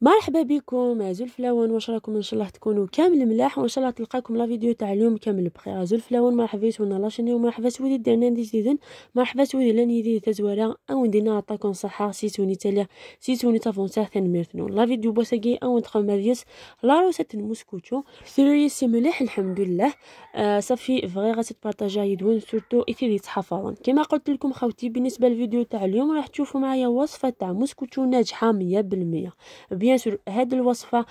مرحبا بكم زلفلاون، واش راكم؟ ان شاء الله تكونوا كامل ملاح، وان شاء الله تلقاكم لا فيديو تاع اليوم كامل بخير. زلفلاون مرحبا بيتونا لاشيني، ومرحبا سويدي درنا ندي جديد، مرحبا سويدي لاني دي تزوارا او ندينا عطاكم صحه سيتوني تالا سيتوني تافونسا ثان ميرتنو لا فيديو بوساكي او ندخل ماريس لا روسه الموسكوتو ثري سي مليح الحمد لله. صافي فغي غتبارطاجا يدون سورتو اثيري تحفظا. كما قلت لكم خوتي، بالنسبه للفيديو تاع اليوم راح تشوفوا معايا وصفه تاع موسكوتو ناجحه 100%. بيان سور هاد الوصفه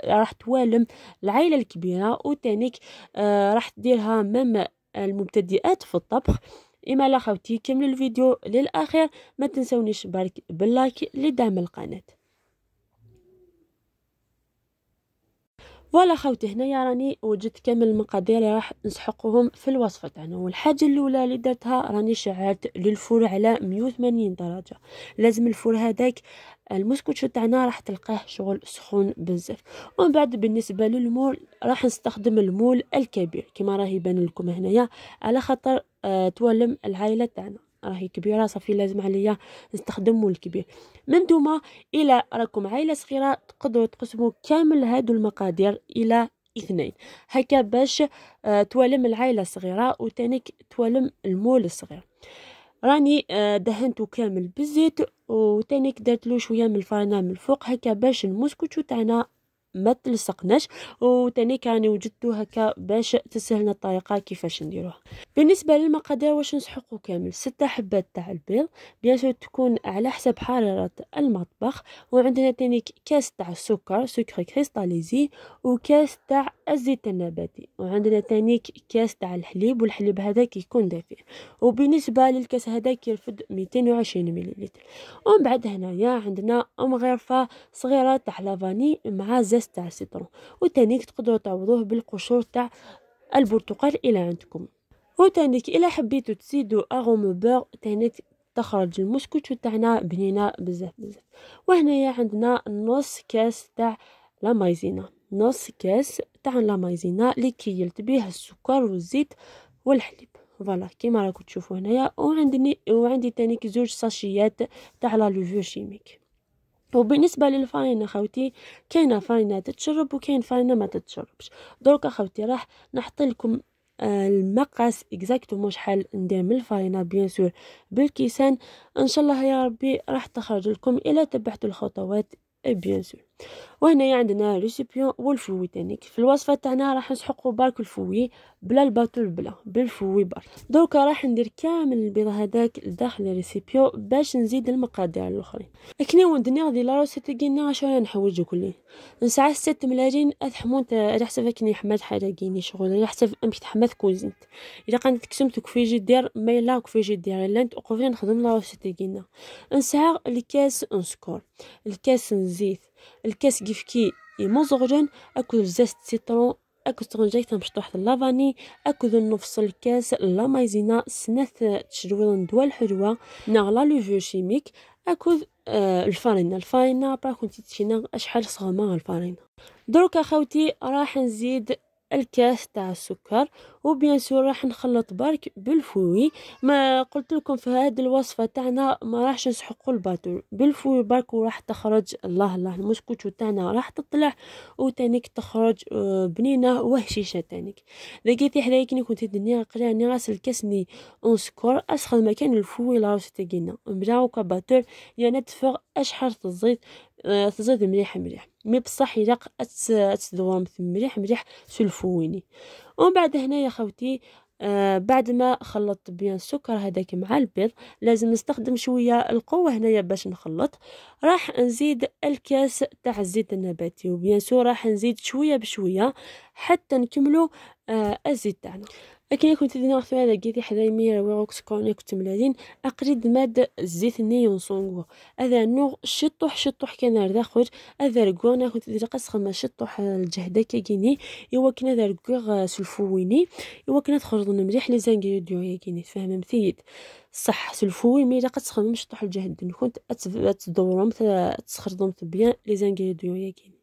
راح توالم العائله الكبيره، وتانيك راح تديرها مام المبتدئات في الطبخ. اما لا خوتي كملوا الفيديو للاخير، ما تنسونيش بارك باللايك لدعم القناه. فوالا خوتي، هنايا راني وجدت كامل المقادير اللي راح نسحقهم في الوصفه تاعنا. والحاجه الاولى اللي درتها راني شعلت للفور على 180 درجه. لازم الفور هذاك المسكوتشو تاعنا راح تلقاه شغل سخون بزاف. ومن بعد بالنسبه للمول راح نستخدم المول الكبير كما راه يبان لكم هنايا، على خاطر تولم العائله تاعنا راهي كبيره، صافي لازم عليا نستخدم مول كبير. من دوما الى راكم عائله صغيره تقدروا تقسموا كامل هادو المقادير الى اثنين، هكا باش تولم العائله الصغيره وتانيك تولم المول الصغير. راني دهنتو كامل بالزيت، وتانيك درت له شويه من الفرينه من الفوق هكا باش المسكوتشو تاعنا ما تلصقناش، وتاني كاني وجدتو هكا باش تسهلنا الطريقه كيفاش نديروه. بالنسبه للمقادير واش نسحقو كامل 6 حبات تاع البيض، بيان سور تكون على حسب حراره المطبخ. وعندنا تاني كاس تاع السكر سكر كريستاليزي، وكاس تاع الزيت النباتي، وعندنا تاني كاس تاع الحليب، والحليب هذاك يكون دافئ. وبالنسبه للكاس هذاك يرفد 220 ملل. ومن بعد هنايا عندنا غرفه صغيره تاع لافاني مع زيت تاع السيترون، وتانيك تقدروا تعوضوه بالقشور تاع البرتقال الى عندكم. وتانيك الى حبيتوا تزيدوا اغوم بور تانيك تخرج المسكوتشو تاعنا بنينه بزاف بزاف. وهنايا عندنا نص كاس تاع لا مايزينا، نص كاس تاع لا مايزينا اللي كيلت به السكر والزيت والحليب. فوالا كيما راكم تشوفوا هنايا. وعندي تانيك زوج ساشيات تاع لا لوفور شيميك. وبالنسبه للفرينه خوتي، كاينه فرينه تتشرب وكاين فرينه ما تتشربش. درك خوتي راح نحط لكم المقاس اكزاكتومون شحال ندير من الفرينه، بيان سور بالكيسان. ان شاء الله يا ربي راح تخرج لكم الا تبعتوا الخطوات بيان سور. وهنايا عندنا ريسيبيون والفوي تانيك. في الوصفه تاعنا راح نسحقوا برك الفوي بلا الباطل بلا بالفوي برك. دوكا راح ندير كامل البيض هذاك لداخل الريسيبيون باش نزيد المقادير الاخرين. لكن وندني غادي لا روسيت كينا شويه نحوج كلي نسعى 6 ملاجين اثحمون على حسب كني حماد حاجه كيني شغل على حسب امك تحمد كوزنت. اذا كانت كسمت كفيجي دير ميلا كفيجي دير لانت وقفنا نخدم لا روسيت كينا. نسعى الكاس نسكر، الكاس نزيت، الكاس كيف يمزغجن، اكل زيت سيترون، اكل طرنجيت مشطوح اللافاني، اكل نفس الكاس لا مايزينا سنات تشرويض دوا الحلوه نغلا لوفو شيميك، اكل الفارينه با كنتي تشينا اشحال صغمه الفارينه. دروك اخوتي راح نزيد الكاس تاع السكر، وبيان سور راح نخلط برك بالفوي. ما قلت لكم في هذه الوصفه تاعنا ما راحش نسحقوا الباتور بالفوي برك، وراح تخرج الله الله المسكوتشو تاعنا راح تطلع وتانيك تخرج بنينه وهشيشه. تانيك لقيتي حدايا كني كنت الدنيا قراني راس الكاسني اون سكور اسخن مكان الفوي لا تاعنا نبداو كباتور يعني تفغ اشحال الزيت تزيد مليح مليح مي بصح يلق تدور مليح مليح سلفويني. ومن بعد هنا يا خوتي بعد ما خلطت بيان السكر هذاك مع البيض لازم نستخدم شويه القوه هنايا باش نخلط. راح نزيد الكاس تاع الزيت النباتي، وبيان سور راح نزيد شويه بشويه حتى نكملوا الزيت تاعنا. لكن كنت دينا وقت هذا لقيتي حدايا ميرا ويروكس كوني كنت ملادين اقريد ماد الزيت نيون صونغو هذا نوع شطوح كان رداخل هذا ركونا كنت دير قصخ ما شطوح الجهده كيني ايوا كنا دار ركوغ سلفويني ايوا كنا تخرجون مليح لي زانغريديون يا كيني تفهم متيد صح سلفوي مي لا تسخن مشطوح الجهد كنت تدورهم تسخرجهم بيان لي زانغريديون يا كيني.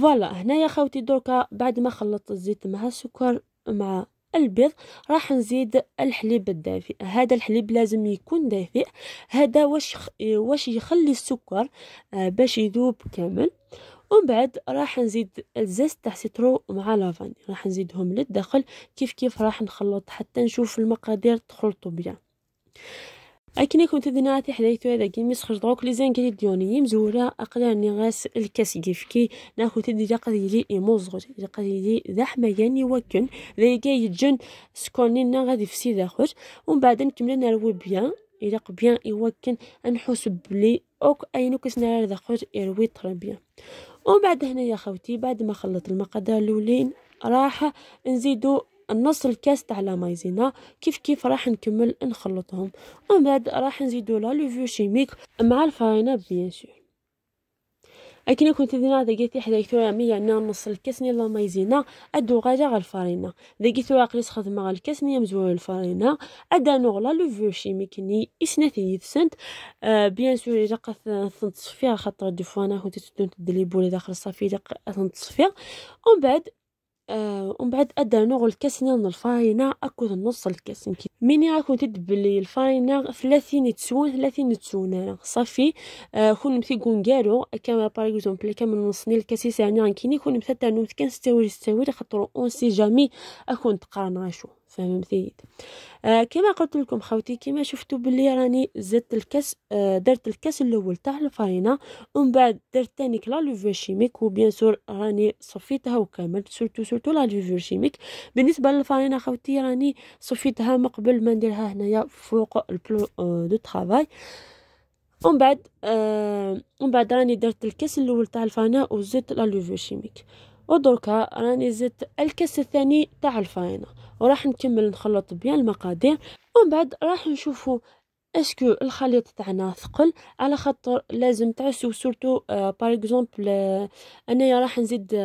فوالا هنايا خوتي دركا بعد ما خلطت الزيت مع السكر مع البيض راح نزيد الحليب الدافئ. هذا الحليب لازم يكون دافئ. هذا واش يخلي السكر باش يذوب كامل. ومن بعد راح نزيد الزيت تاع سيترو مع لافاني، راح نزيدهم للداخل كيف راح نخلط حتى نشوف المقادير تخلطوا بيان. اكني كنت دناتي حدايتو هذا كيمي سخرج دروك لي زانغريديوني مزوره اقلاني غاس الكاس كيفكي ناخذ تدي قديلي يموزغ قديلي زحمه يعني وكن ذي جاي جن سكونينا غادي في سيده خرج. ومن بعد نكمل نروي بيان الى بيان يوكن نحسب بلي اوك اينو كسنا هذا خرج يروي طري بيان. ومن بعد هنا يا خوتي بعد ما خلط المقادير الاولين راح نزيدو نص الكاس تاع لا مايزينا كيف راح نكمل نخلطهم. ومن بعد راح نزيدو لا لوفور شيميك مع الفارينه بيان سور. اكن كنت دينا دقيتي حدايتو مية نص الكاس نيال لا مايزينا ادو غاجا غا الفارينه دقيتو عقلي خدمه غا الكاس نيا مزوال الفارينه ادا نغلا لوفور شيميك ني اسناتي يتسنت بيان سور الا تصفيها خاطر دي فوا انا كنت تدلي بولي داخل الصافي تصفيها. ومن بعد ادى نغل الكاس نيال الفارينه اكل نص الكاس ميني راكم تدبلي الفارينه 30 تسون صافي. كون متي كونغارو كما باغ اكزومبل كما نصني الكاس يعني كيني كون متى نوت كان ستوي خاطر اون سي جامي اكون تقارن شو فهمتي. كما قلت لكم خوتي كما شفتوا بلي راني زدت الكاس درت الكاس الاول تاع الفارينه ومن بعد درت ثاني لا لوفور شيميك وبيان سور راني صفيتها وكملت سورتو لا لوفور شيميك. بالنسبه للفارينه خوتي راني صفيتها مقبل ما نديرها هنايا فوق البلو دو طرافاي. ومن بعد راني درت الكاس الاول تاع الفارينه وزدت لا لوفور شيميك. ودركا راني زدت الكاس الثاني تاع الفارينه وراح نكمل نخلط بيان المقادير. ومن بعد راح نشوفوا اسكو الخليط تاعنا ثقل على خاطر لازم تعسو سورتو باغ اكزومبل انايا راح نزيد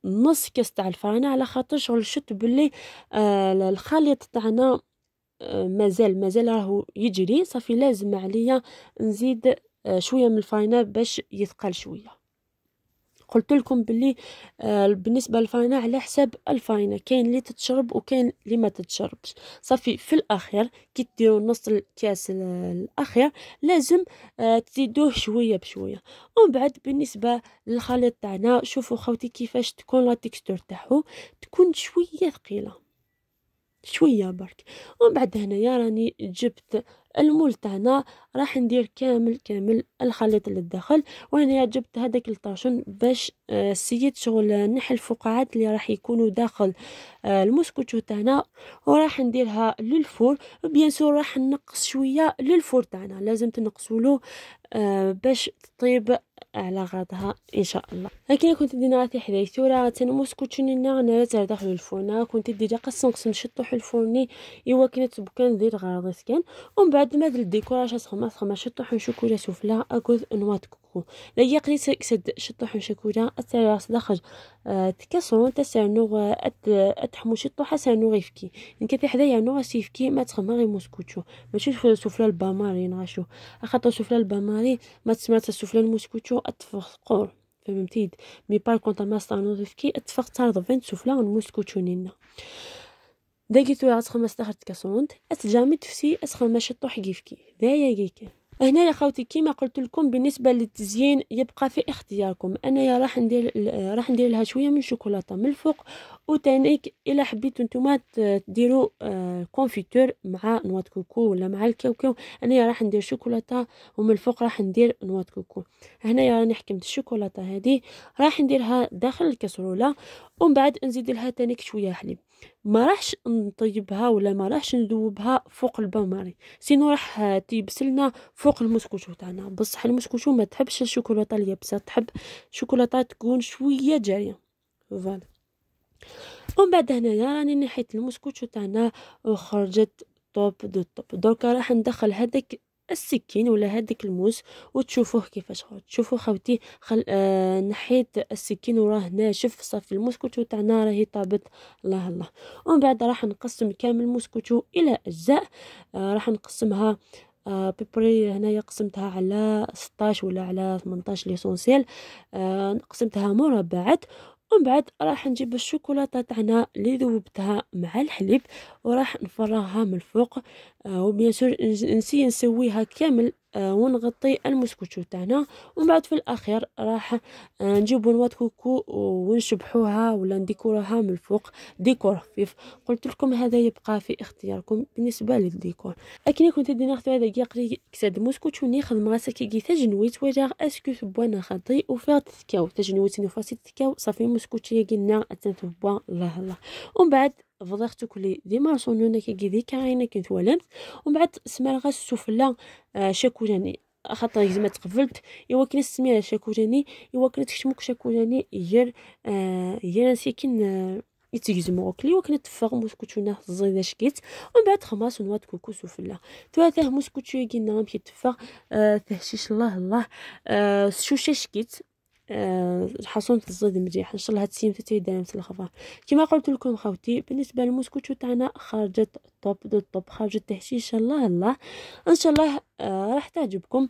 نص كاس تاع الفارينه على خاطر شغل شت باللي الخليط تاعنا مازال راهو يجري صافي لازم عليا نزيد شويه من الفارينه باش يثقل شويه. قلت لكم باللي بالنسبه للفارينه على حساب الفارينه كاين اللي تتشرب وكاين اللي ما تتشربش صافي. في الاخير كي ديروا نص الكاس الاخير لازم تزيدوه شويه بشويه. ومن بعد بالنسبه للخليط تاعنا شوفوا خوتي كيفاش تكون لا تكستور تاعو تكون شويه ثقيله شويه برك. ومن بعد هنايا راني جبت المول تاعنا راح ندير كامل الخليط للداخل. وهنايا جبت هذاك الطاشون باش سيت شغل نحل الفقاعات اللي راح يكونوا داخل المسكوتشو تاعنا وراح نديرها للفور. بيان سور راح نقص شويه للفور تاعنا لازم تنقصوا له باش تطيب على غاضها ان شاء الله. لكن كنت دينا في حداي ثوره تنمسكوتشنينا انا داخل الفرن كنت ديجا قسم نشطح الفرني ايوا كنت بكان ندير غراض كان. ومن بعد ما درت الديكوراج سخما شطح شوكولا سوفلا اكل نوات كوكو لا يقري سد شطح شوكولا التراس داخل تكسرون تسانو اتحمو شطح سانو غيفكي انك في حدايا نو سيفكي ما تخما غير موسكوتشو ماشي سوفلا الباماري نغاشو خاطر سوفلا الباماري ما تسمع سوفلا الموسكوتشو اتفقور فهمتي مي بار كونطا ما ستانوفكي اتفق تارض فين سوفلا الموسكوتشونينا داكيتو يا خمس تاخد كاسونت اتجامد تفسي اسخما شطح كيفكي دايا كيكا. هنا يا خوتي كيما قلت لكم بالنسبه للتزيين يبقى في اختياركم. انا راح ندير لها شويه من شوكولاته من الفوق وتانيك الا حبيتوا نتوما ديروا كونفيتور مع نواه كوكو ولا مع الكاوكاو. انا راح ندير شوكولاته ومن الفوق راح ندير نواه كوكو. هنايا راني حكمت الشوكولاته هذه راح نديرها داخل الكاسرونه ومن بعد نزيد لها تانيك شويه حليب. ما راحش نطيبها ولا ما راحش ندوبها فوق الباماري سينو راح تيبسلنا فوق المسكوشو تاعنا. بصح المسكوشو ما تحبش الشوكولاته اليابسه تحب شوكولاته تكون شويه جاريه فوالا. ومن بعد هنايا راني نحيت المسكوشو تاعنا وخرجت توب دو توب. دركا راح ندخل هذاك السكين ولا هذاك الموس وتشوفوه كيفاش خرج. شوفوا خوتي نحيت السكين وراه ناشف صافي المسكوتشو تاعنا راهي طابت الله. ومن بعد راح نقسم كامل المسكوتشو الى اجزاء راح نقسمها بيبري. هنايا قسمتها على 16 ولا على 18 ليسونسيال قسمتها مربعات. ومن بعد راح نجيب الشوكولاته تاعنا اللي ذوبتها مع الحليب وراح نفرغها من الفوق. وبيان سور نسي نسويها كامل ونغطي المسكوتشو تاعنا. ومن بعد في الاخير راح نجيبو نواه كوكو ونشبحوها ولا نديكوروها من الفوق ديكور خفيف. قلت لكم هذا يبقى في اختياركم بالنسبه للديكور. اكني كنت دينا ناخذ هذا قري كساد مسكوتشو ناخذ مغاسه كي تجنويت وجا اسكو بوانا خطي وفيها تكاو تجنويت نفاسي تكاو صافي مسكوتشي قلنا اتنتبوا الله الله. ومن بعد فضغت كلي ديما صونونا كي ذيك عينك كنت ولمت. ومن بعد سمالغا السفله شاكوجاني خاطر زعما تقبلت ايوا كاين السميه شاكوجاني ايوا كانت تشمك شاكوجاني يير ساكن يتجزمو كلي وكنت تفغ مسكوتشونا الزيده شكيت. ومن بعد خماس نواه كوكو سفله ثلاثه مسكوتشو كينا مشي تفغ تهشيش الله الله شوشه شكيت حصلت الزيد مليح ان شاء الله هاد السيمه تيدير مثل الخضر. كما قلت لكم خوتي بالنسبه للمسكوتشو تاعنا خرجت طوب دو طوب خرجت تحشيش الله الله ان شاء الله راح تعجبكم.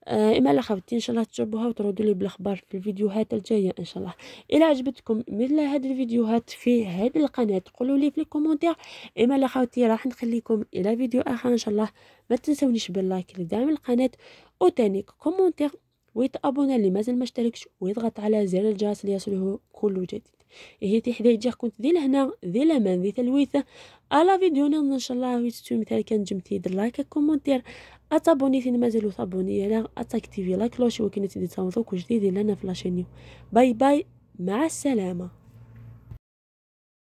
اما لا خوتي ان شاء الله تجربوها وتردوا لي بالاخبار في الفيديوهات الجايه ان شاء الله. الى عجبتكم مثل هذه الفيديوهات في هذه القناه قولوا لي في الكومنتير. اما لا خوتي راح نخليكم الى فيديو اخر ان شاء الله. ما تنسونيش باللايك لدعم القناه وتاني كومنتير ويتابونا اللي مازال ما اشتركش ويضغط على زر الجرس ليصله كل جديد. هي تحديد كنت ذي لهنا ذي لمن ذي تلويثه على فيديونا ان شاء الله ويتسوي مثال كان جمتي لايك كومنتير اتابوني ثين مازالوا صابوني لا اتاكتيفي لا كلوش وكنت تدي تصوتوك جديد لنا في لاشين. باي باي مع السلامه.